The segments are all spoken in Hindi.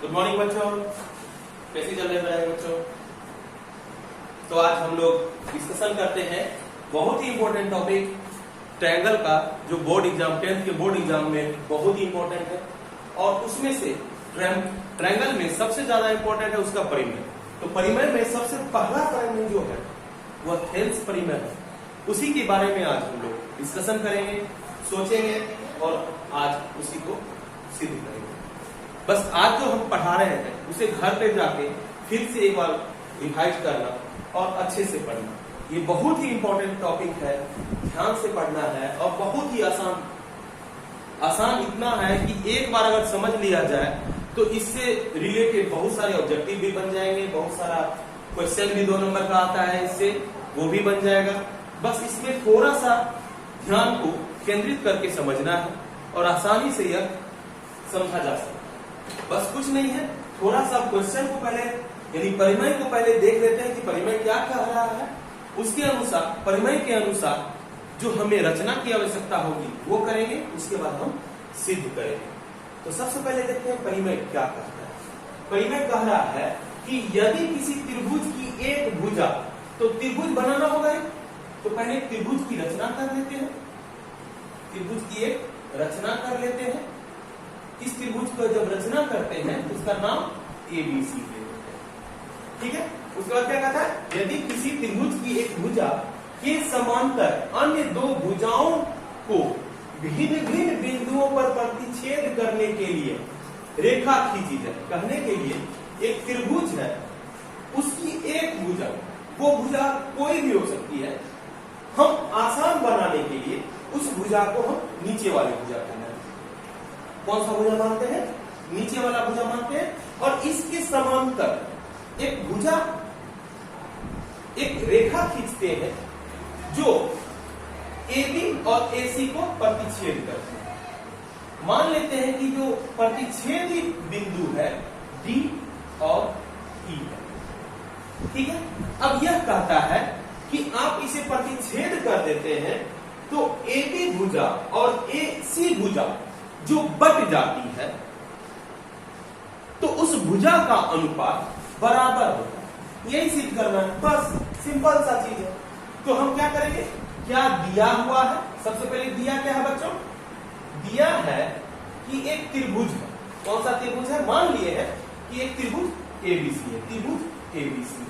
गुड मॉर्निंग बच्चों, कैसे चल रहे हैं बच्चों। तो आज हम लोग डिस्कशन करते हैं बहुत ही इंपॉर्टेंट टॉपिक ट्रायंगल का, जो बोर्ड एग्जाम 10th के बोर्ड एग्जाम में बहुत ही इंपॉर्टेंट है। और उसमें से ट्रायंगल में सबसे ज्यादा इंपॉर्टेंट है उसका परिमेय। तो परिमेय में सबसे पहला परिमेय जो है वह हेल्स परिमेय है। उसी के बारे में आज हम लोग डिस्कशन करेंगे, सोचेंगे और आज उसी को सिद्ध करेंगे। बस आज जो हम पढ़ा रहे हैं उसे घर पे जाके फिर से एक बार रिवाइज करना और अच्छे से पढ़ना। ये बहुत ही इंपॉर्टेंट टॉपिक है, ध्यान से पढ़ना है और बहुत ही आसान इतना है कि एक बार अगर समझ लिया जाए तो इससे रिलेटेड बहुत सारे ऑब्जेक्टिव भी बन जाएंगे, बहुत सारा क्वेश्चन भी 2 नंबर का आता है इससे, वो भी बन जाएगा। बस इसमें थोड़ा सा ध्यान को केंद्रित करके समझना है और आसानी से यह समझा जा सकता है। बस कुछ नहीं है, थोड़ा सा क्वेश्चन को पहले यानी परिमेय को पहले देख लेते हैं कि परिमेय क्या कह रहा है। उसके अनुसार, परिमेय के अनुसार जो हमें रचना की आवश्यकता होगी वो करेंगे, उसके बाद हम सिद्ध करेंगे। तो सबसे पहले देखते हैं परिमेय क्या कहता है। परिमेय कह रहा है कि यदि किसी त्रिभुज की एक भुजा, तो त्रिभुज बनाना होगा तो पहले त्रिभुज की रचना कर लेते हैं। त्रिभुज की एक रचना कर लेते हैं। इस त्रिभुज को जब रचना करते हैं तो उसका नाम ABC लेते हैं, ठीक है। उसके बाद क्या कहता है, यदि किसी त्रिभुज की एक भुजा के समांतर अन्य 2 भुजाओं को भिन्न भिन्न बिंदुओं पर प्रतिच्छेद करने के लिए रेखा खींची जाए। कहने के लिए एक त्रिभुज है, उसकी एक भुजा, वो भुजा कोई भी हो सकती है। हम आसान बनाने के लिए उस भुजा को हम नीचे वाली भुजा कहते हैं। कौन सा भुजा मानते हैं? नीचे वाला भुजा मानते हैं। और इसके समांतर एक भुजा, एक रेखा खींचते हैं जो AB और AC को प्रतिच्छेद करते हैं। मान लेते हैं कि जो प्रतिच्छेदी बिंदु है D और E है, ठीक है। अब यह कहता है कि आप इसे प्रतिच्छेद कर देते हैं तो AB भुजा और AC भुजा जो बट जाती है तो उस भुजा का अनुपात बराबर होता है। यही सिद्ध करना है, बस सिंपल सा चीज है। तो हम क्या करेंगे, क्या दिया हुआ है, सबसे पहले दिया क्या है बच्चों, दिया है कि एक त्रिभुज है। कौन सा त्रिभुज है? मान लिए है कि एक त्रिभुज ABC है, त्रिभुज ABC है।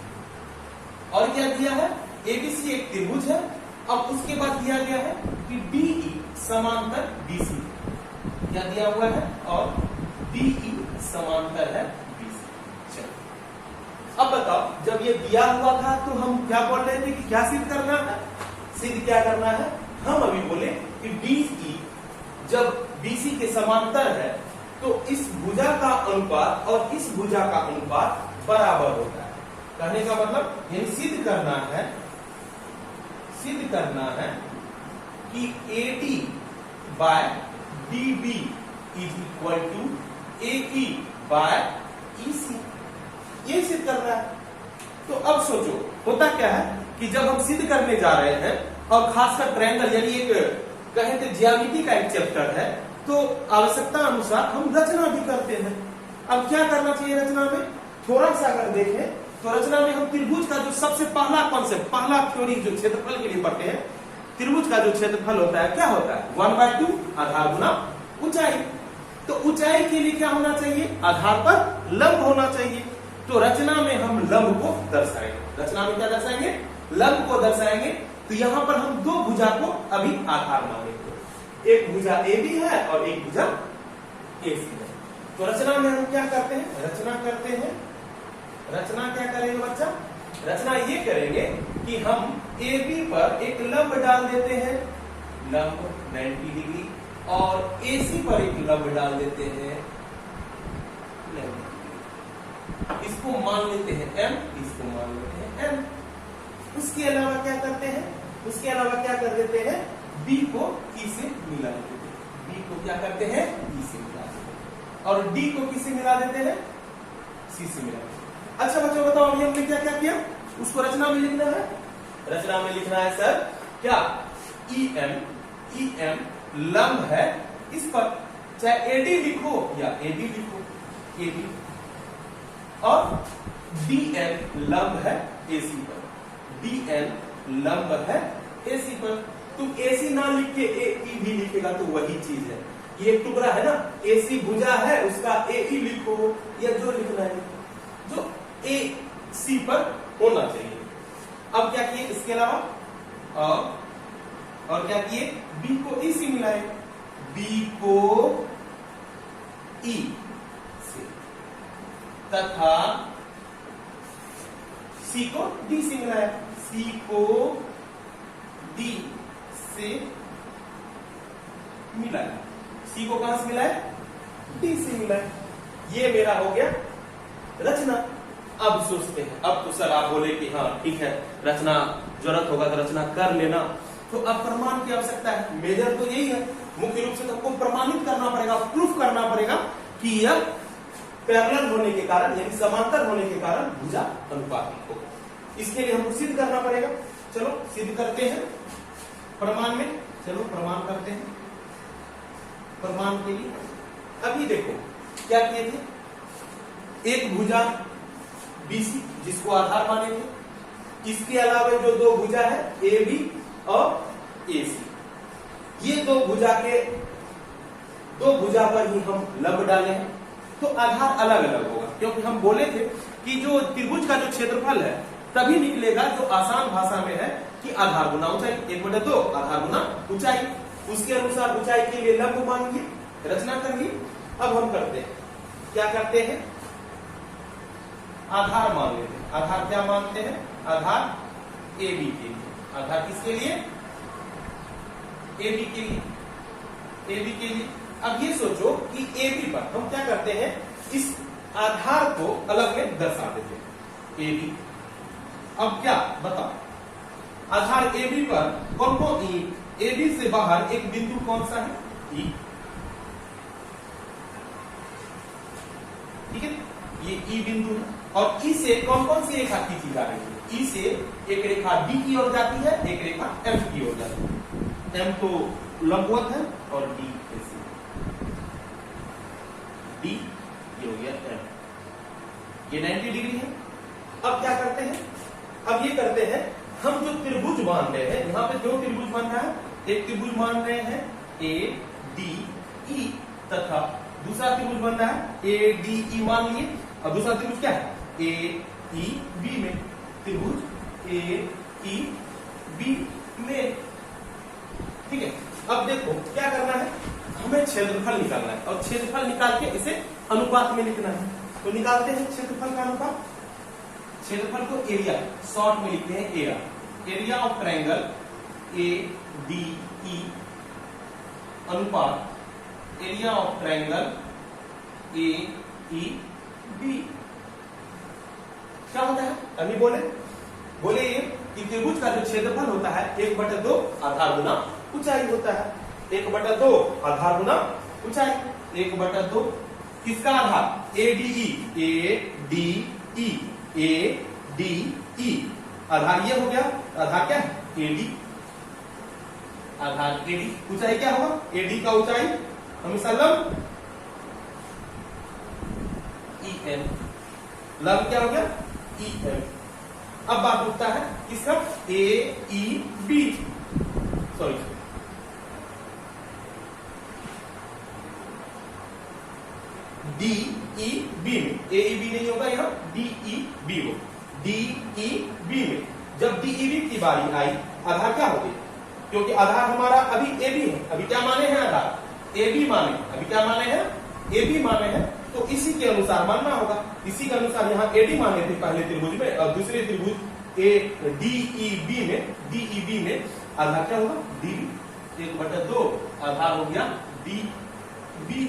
और क्या दिया है, ABC एक त्रिभुज है। अब उसके बाद दिया गया है कि DE समांतर BC, क्या दिया हुआ है, और DE समांतर है BC। चलो अब बताओ, जब ये दिया हुआ था तो हम क्या बोल रहे थे कि क्या सिद्ध करना है? सिद्ध क्या करना है? हम अभी बोले कि DE जब BC के समांतर है तो इस भुजा का अनुपात और इस भुजा का अनुपात बराबर होता है। कहने का मतलब यानी सिद्ध करना है कि AD by DB is equal to AE by EC। ये सिद्ध करना है। तो अब सोचो होता क्या है कि जब हम सिद्ध करने जा रहे हैं और खासकर ट्रायंगल यानी एक कहें तो ज्यामिति का एक चैप्टर है, तो आवश्यकता अनुसार हम रचना भी करते हैं। अब क्या करना चाहिए रचना में, थोड़ा सा अगर देखें तो रचना में हम त्रिभुज का जो सबसे पहला कॉन्सेप्ट, पहला थ्योरी जो क्षेत्रफल के लिए पढ़ते हैं, त्रिभुज का जो क्षेत्रफल होता है क्या होता है, 1/2 आधार गुना ऊंचाई। तो ऊंचाई के लिए क्या होना चाहिए, आधार पर लंब होना चाहिए। तो रचना में हम लंब को दर्शाएंगे। रचना में क्या दर्शाएंगे, लंब को दर्शाएंगे। तो यहां पर हम 2 भुजा को अभी आधार मानेंगे, एक भुजा AB है और एक भुजा AC है। तो रचना में हम क्या करते हैं, रचना क्या करेंगे बच्चा, रचना ये करेंगे कि हम AB पर एक लंब डाल देते हैं, लंब 90 डिग्री, और AC पर एक लंब डाल देते हैं 90 डिग्री। इसको मान लेते हैं M, इसको मान लेते हैं N। उसके अलावा क्या करते हैं, उसके अलावा क्या कर देते हैं, B को E से मिला देते हैं। B को क्या करते हैं, E से मिला देते हैं। और D को किससे मिला देते हैं, C से मिला देते हैं। अच्छा बच्चों बताओ अभी हमने क्या क्या किया, उसको रचना में लिखना है। रचना में लिखना है सर क्या, EM लंब है इस पर, चाहे AD लिखो या AB लिखो, AB और DN लंब है AC पर, DN लंब है AC पर। तुम AC ना लिख के AE भी लिखेगा तो वही चीज है। ये एक टुकड़ा है ना, AC भुजा है, उसका AE लिखो या जो लिखना है, जो AC पर होना चाहिए। अब क्या किए इसके अलावा, और क्या किए, B को E से मिलाए, B को E से तथा C को D से मिलाया, C को D से मिलाया, C को कहां से मिलाया, D से मिलाया। ये मेरा हो गया रचना। अब सोचते हैं, अब तो सर आप बोले कि हाँ ठीक है, रचना जरूरत होगा तो रचना कर लेना, तो अब प्रमाण की आवश्यकता है। मेजर तो यही है, मुख्य रूप से तुमको प्रमाणित करना पड़ेगा, प्रूफ करना पड़ेगा कि यह पैरेलल होने के कारण, यानी समांतर होने के कारण भुजा अनुपातिक होगा। इसके लिए हमको सिद्ध करना पड़ेगा। चलो सिद्ध करते हैं प्रमाण में, चलो प्रमाण करते हैं। प्रमाण के लिए अभी देखो क्या किए थे, एक भुजा BC जिसको आधार माने थे, इसके अलावा जो दो भुजा है AB और AC, ये दो भुजा पर ही हम लंब डाले हैं, तो आधार अलग अलग होगा। क्योंकि हम बोले थे कि जो त्रिभुज का जो क्षेत्रफल है तभी निकलेगा जो आसान भाषा में है कि आधार गुना ऊंचाई, 1/2 आधार गुना ऊंचाई। उसके अनुसार ऊंचाई के लिए लंब मानिए, रचना करिए। अब हम करते हैं, क्या करते हैं, आधार मान लेते हैं। आधार क्या मानते हैं, आधार AB के लिए। आधार किसके लिए, AB के लिए, AB के लिए। अब ये सोचो कि AB पर हम क्या करते हैं, इस आधार को अलग में दर्शा देते हैं, AB। अब क्या बताओ, आधार AB पर कौन कौन, AB से बाहर एक बिंदु कौन सा है, E, ठीक है, ये E बिंदु है। और E से कौन कौन सी रेखा खींची जा रही है, E से एक रेखा D की ओर जाती है, एक रेखा M की ओर जाती है। M तो लंबवत है और D ऐसे, D ये हो गया M, ये 90 डिग्री है। अब क्या करते हैं, अब ये करते हैं, हम जो त्रिभुज मान रहे हैं, यहाँ पे दो त्रिभुज बन रहा है, एक त्रिभुज मान रहे हैं ADE तथा दूसरा त्रिभुज बन रहा है ADE मान लिए। अब दूसरा त्रिभुज क्या है, AEB में, त्रिभुज AEB में, ठीक है। अब देखो क्या करना है, हमें क्षेत्रफल निकालना है और क्षेत्रफल निकाल के इसे अनुपात में लिखना है। तो निकालते हैं क्षेत्रफल का अनुपात। क्षेत्रफल को एरिया शॉर्ट में लिखते हैं, एरिया ऑफ ट्रायंगल ADE अनुपात एरिया ऑफ ट्रायंगल AEB। क्या होता है, अभी बोले ये कि त्रिभुज का जो क्षेत्रफल होता है 1/2 आधार गुना ऊंचाई होता है, 1/2 आधार गुना ऊंचाई, 1/2 किसका आधार, ADE, ADE आधार ये हो गया, आधार क्या है, AD, आधार AD। ऊंचाई क्या होगा, AD का ऊंचाई हमेशा लंब EM, लंब क्या हो गया EM। अब बात उठता है किसका, AEB, सॉरी DEB में, AEB नहीं होगा यहाँ, DEB हो, DEB में जब DEB की बारी आई, आधार क्या हो गई, क्योंकि आधार हमारा अभी AB है, अभी क्या माने हैं आधार AB माने, अभी क्या माने हैं AB माने हैं, तो इसी के अनुसार मानना होगा। इसी के अनुसार यहाँ AD माने थे पहले त्रिभुज में, और दूसरे त्रिभुज DEB में आधार क्या होगा, DB, 1/2 आधार हो गया DB।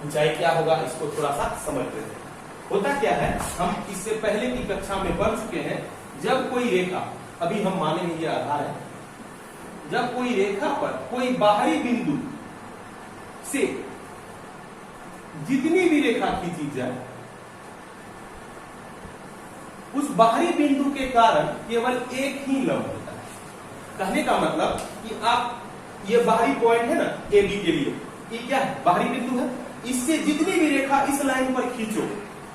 ऊंचाई क्या होगा, इसको थोड़ा सा समझ लेते हैं। होता क्या है, हम इससे पहले की कक्षा में पढ़ चुके हैं, जब कोई रेखा, अभी हम मानेंगे ये आधार है, जब कोई रेखा पर कोई बाहरी बिंदु से जितनी भी रेखा खींची जाए, उस बाहरी बिंदु के कारण केवल एक ही लंब होता है। कहने का मतलब कि आप, ये बाहरी पॉइंट है ना AB के लिए, ये क्या है, बाहरी बिंदु है, इससे जितनी भी रेखा इस लाइन पर खींचो,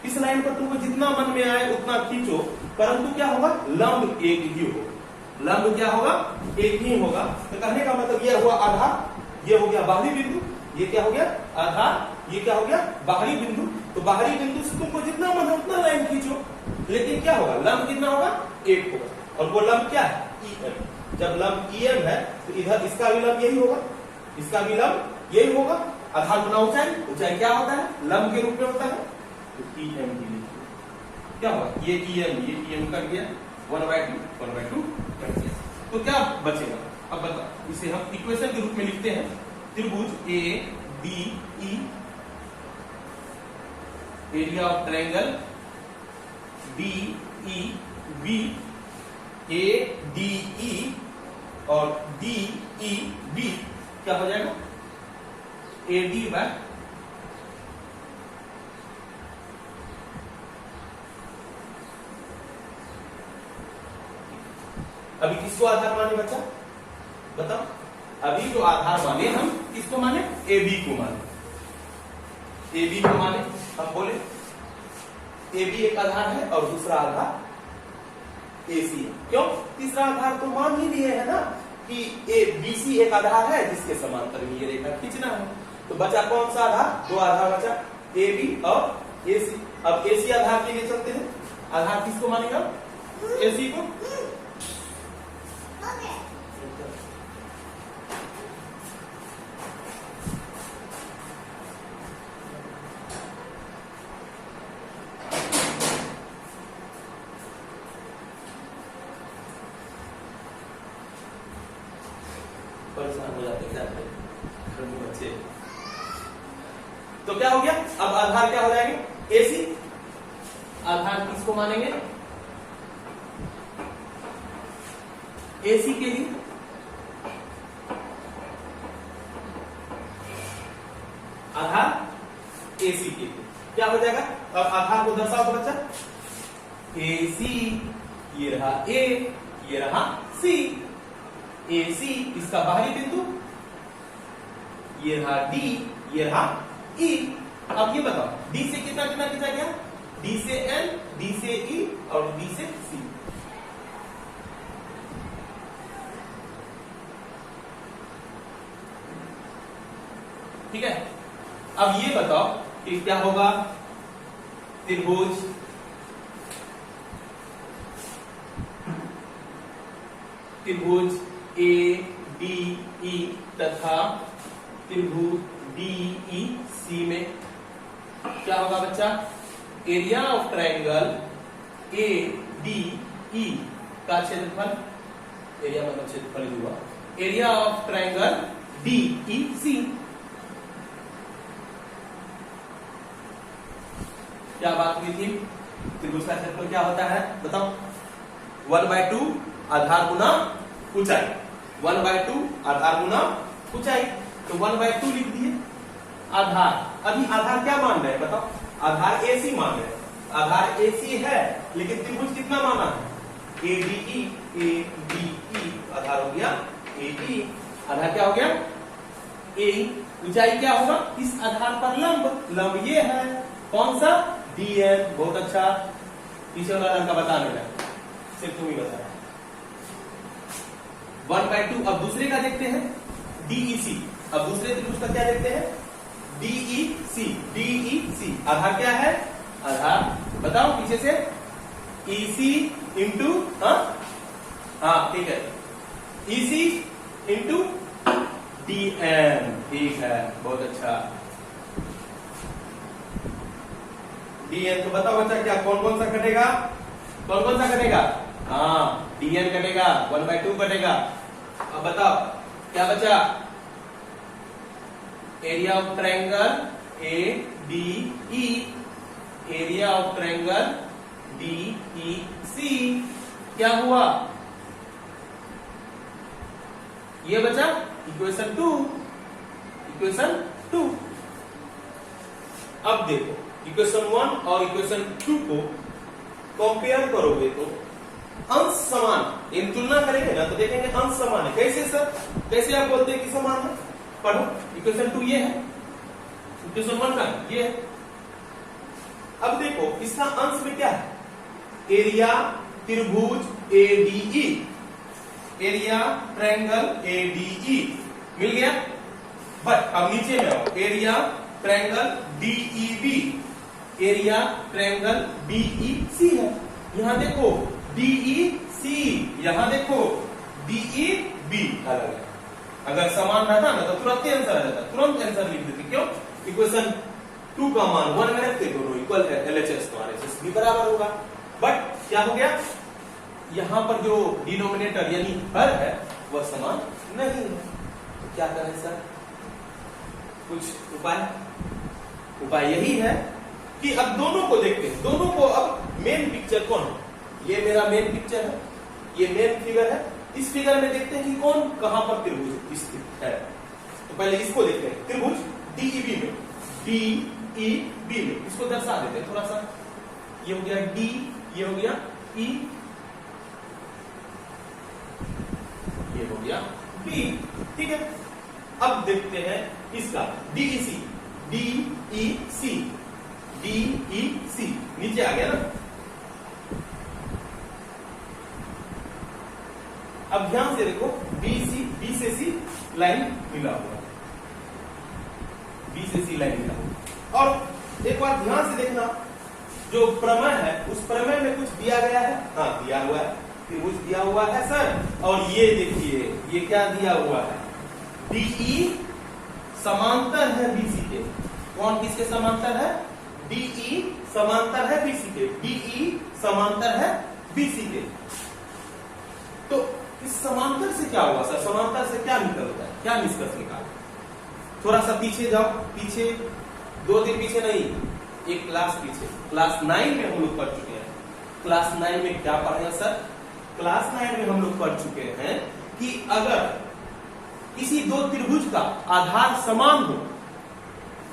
इस लाइन पर तुमको जितना मन में आए उतना खींचो, परंतु क्या होगा, लंब एक ही होगा। लंब क्या होगा, एक ही होगा। तो कहने का मतलब यह हुआ आधार, ये हो गया बाहरी बिंदु, ये क्या हो गया आधार, ये क्या हो गया बाहरी बिंदु। तो बाहरी बिंदु से तुमको जितना मन है उतना लाइन खींचो, लेकिन क्या होगा, लंब कितना होगा, एक होगा। और वो लंब क्या है, EM। जब लंब EM है तो इधर इसका भी लंब यही होगा, इसका भी लंब यही होगा। आधार गुना ऊंचाई, ऊंचाई क्या होता है, लंब के रूप में होता है। तो EM क्या होगा, ये EM कर गया 1/2 कर दिया। तो क्या बचेगा, अब बताओ, इसे हम इक्वेशन के रूप में लिखते हैं। त्रिभुज ADE, area of triangle DEB, ADE और DEB क्या हो जाएगा, AD बाय अभी किसको आधार माने बच्चा, बताओ। अभी जो आधार माने हम किसको माने, AB को माने, AB को माने। हम बोले AB एक आधार है और दूसरा आधार AC है। क्यों, तीसरा आधार तो मान ही लिए है ना कि BC एक आधार है जिसके समांतर में ये रेखा खींचना है। तो बचा कौन सा आधार, दो आधार बचा, AB और AC। अब AC आधार के लिए चलते हैं। आधार किसको मानेगा, AC को। परेशान हो जाते हैं बच्चे। तो क्या हो गया, अब आधार क्या हो जाएंगे, AC। आधार किसको मानेंगे, AC के लिए। आधार AC के लिए क्या हो जाएगा, अब आधार को दर्शाओ तो बच्चा, AC, ये रहा A, ये रहा C। AC इसका बाहरी बिंदु, ये रहा D, ये रहा E। अब ये बताओ D से कितना कितना खींचा गया, D से N, D से E और D से C। ठीक है, अब ये बताओ कि क्या होगा, त्रिभुज ADE तथा त्रिभुज DEC में क्या होगा बच्चा, एरिया ऑफ ट्रायंगल ADE का क्षेत्रफल, एरिया मतलब क्षेत्रफल हुआ, एरिया ऑफ ट्रायंगल DEC। क्या बात हुई थी, त्रिभुज का क्षेत्रफल क्या होता है बताओ, 1/2 आधार गुना ऊंचाई, 1/2 आधार गुना ऊंचाई। तो 1/2 लिख दिए। आधार, अभी आधार क्या मान रहे हैं बताओ, आधार AC मान रहे हैं। आधार AC है लेकिन त्रिभुज कितना माना है, ADE, आधार हो गया AE, आधार क्या हो गया AE। ऊंचाई क्या होगा, इस आधार पर लंब, लंब ये है कौन सा, DN। बहुत अच्छा, पीछे वाला लड़का बता रहा है, सिर्फ तुम ही बता रहे। 1/2। अब दूसरे का देखते हैं, DEC। अब दूसरे त्रिभुज का क्या देखते हैं, DEC। आधार क्या है, आधार बताओ पीछे से, EC इंटू, हाँ ठीक है, EC इंटू DN। ठीक है, बहुत अच्छा। DN तो बताओ बच्चा क्या, कौन कौन सा कटेगा, कौन कौन सा कटेगा, हाँ DN कटेगा, 1/2 कटेगा। अब बताओ क्या बचा, area of triangle ADE, area of triangle DEC। क्या हुआ, ये बचा इक्वेशन 2, इक्वेशन 2। अब देखो इक्वेशन 1 और इक्वेशन 2 को कंपेयर करोगे तो अंश समान, इन तुलना करेंगे ना तो देखेंगे अंश समान है। कैसे सर, कैसे आप बोलते हैं कि समान है, पढ़ो। इक्वेशन 2 ये है, इक्वेशन 1 का ये है। अब देखो इसका अंश में क्या है, एरिया त्रिभुज एडीई, एरिया ट्रायंगल एडीई मिल गया। बट अब नीचे में आओ, area triangle DEB, area triangle BEC है। यहां देखो डीईसी, यहां देखो डीईबी अलग है। अगर समान रहता ना तो तुरंत ही आंसर आ जाता, तुरंत आंसर लिख देते। क्यों? इक्वेशन 2 का मान 1 में रखते, दोनों इक्वल है, एलएचएस तो आरएचएस भी बराबर होगा। बट क्या हो गया, यहां पर जो डिनोमिनेटर यानी हर है वह समान नहीं है। तो क्या करें सर, कुछ उपाय यही है कि अब दोनों को देखते हैं, दोनों को अब मेन पिक्चर कौन है, ये मेरा मेन पिक्चर है, ये मेन फिगर है। इस फिगर में देखते हैं कि कौन कहां पर त्रिभुज स्थित है। तो पहले इसको देखते हैं, त्रिभुज डीईबी में, डीईबी में इसको दर्शा देते हैं थोड़ा सा। ये हो गया डी, ये हो गया ई, ये हो गया बी। ठीक है, अब देखते हैं इसका डीईसी, डीईसी, डीईसी नीचे आ गया ना। अब ध्यान से देखो, बीसी, बी से सी लाइन मिला हुआ है, बी से सी लाइन मिला हुआ। और एक बार ध्यान से देखना, जो प्रमेय है उस प्रमेय में कुछ दिया गया है, हाँ दिया हुआ है, त्रिभुज दिया हुआ है सर। और ये देखिए ये क्या दिया हुआ है, डीई समांतर है बीसी के। कौन किसके समांतर है, डीई समांतर है बीसी के, डीई समांतर है बीसी के। तो इस समांतर से क्या हुआ सर, समांतर से क्या निकलता है, क्या निष्कर्ष निकाल। थोड़ा सा पीछे जाओ, पीछे 2 दिन पीछे नहीं, एक क्लास पीछे, क्लास 9 में हम लोग पढ़ चुके हैं। क्लास 9 में क्या पढ़े हैं सर, क्लास 9 में हम लोग पढ़ चुके हैं कि अगर किसी दो त्रिभुज का आधार समान हो,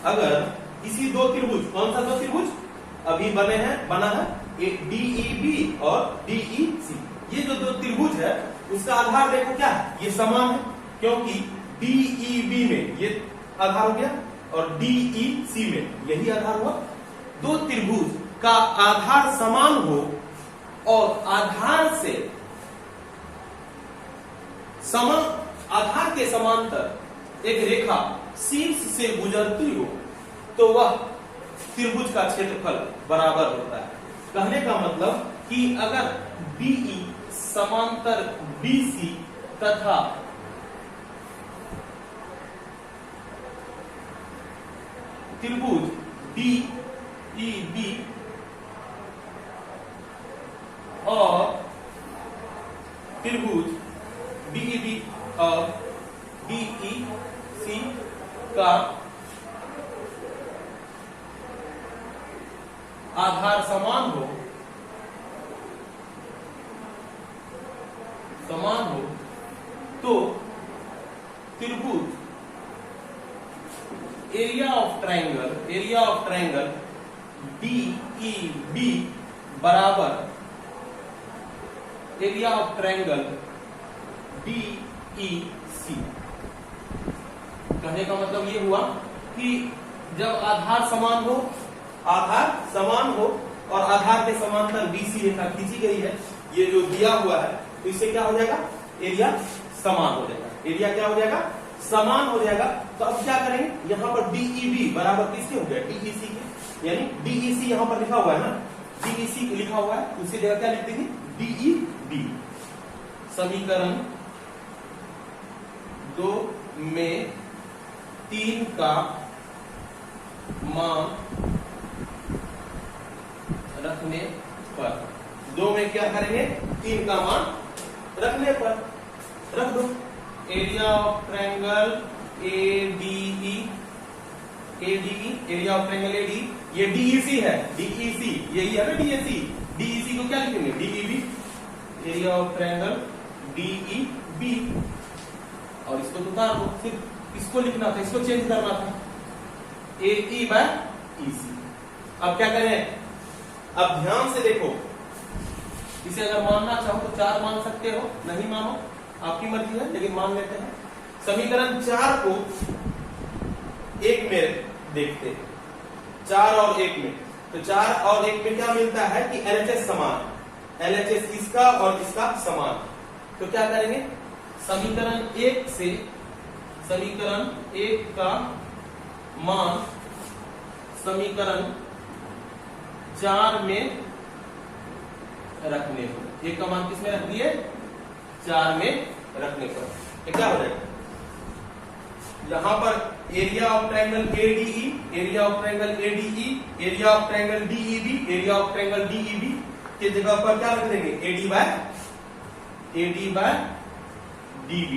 अगर किसी दो त्रिभुज, कौन सा दो त्रिभुज अभी बना है डीईबी और डीईसी, ये जो दो त्रिभुज है उसका आधार देखो क्या है, ये समान है, क्योंकि डीईबी में ये आधार हो गया और डीईसी में यही आधार हुआ। दो त्रिभुज का आधार समान हो और आधार से आधार के समांतर एक रेखा शीर्ष से गुजरती हो तो वह त्रिभुज का क्षेत्रफल बराबर होता है। कहने का मतलब कि अगर बीई समांतर बीसी तथा त्रिभुज डीईबी और त्रिभुज डीईबी और डीईसी का आधार समान हो तो त्रिभुज एरिया ऑफ ट्रायंगल डीईबी बराबर एरिया ऑफ ट्रायंगल डीईसी। कहने का मतलब ये हुआ कि जब आधार समान हो और आधार के समांतर बीसी रेखा खींची गई है, ये जो दिया हुआ है, तो इससे क्या हो जाएगा, एरिया समान हो जाएगा। एरिया क्या हो जाएगा, समान हो जाएगा। तो अब क्या करेंगे, यहां पर डीईबी बराबर किसके हो गया, डीईसी के, यानी डीईसी यहां पर लिखा हुआ है ना, डीईसी लिखा हुआ है, उसी जगह क्या लिख देंगे, डीईबी। समीकरण 2 में 3 का मान रखने पर, 2 में क्या करेंगे, 3 का मान रखने पर रख दो। Area of triangle ADE, area of triangle AD, ये डीईसी है, डीईसी यही है ना, डीईसी, डीईसी को क्या लिखेंगे, DEB, area of triangle DEB. और इसको तो उतार दो, सिर्फ इसको लिखना था, इसको चेंज करना था, एई बाय ईसी। अब क्या करें, अब ध्यान से देखो, इसे अगर मानना चाहो तो 4 मान सकते हो, नहीं मानो आपकी मर्जी है, लेकिन मान लेते हैं। समीकरण 4 को 1 में देखते हैं 4 और 1 में। तो 4 और 1 में क्या मिलता है कि LHS समान, LHS इसका और इसका समान। तो क्या करेंगे, समीकरण 1 से समीकरण 1 का मान समीकरण 4 में रखने पर, 1 का मान किस में रख दिए, 4 में रखने पर ये क्या हो जाएगा, यहां पर area of triangle ADE, area of triangle ADE, area of triangle DEB, area of triangle DEB के जगह पर क्या रख देंगे, AD बाय DB।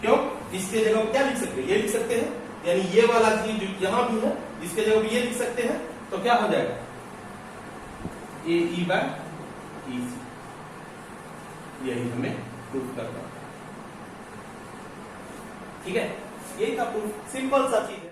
क्यों, इसके जगह पर क्या लिख सकते हैं, ये लिख सकते हैं, यानी ये वाला चीज जो यहां भी है इसके जगह पर ये लिख सकते हैं। तो क्या हो जाएगा, AE बाय EC। यही हमें प्रूफ करना है। ठीक है, यही था प्रूफ, सिंपल सा चीज है।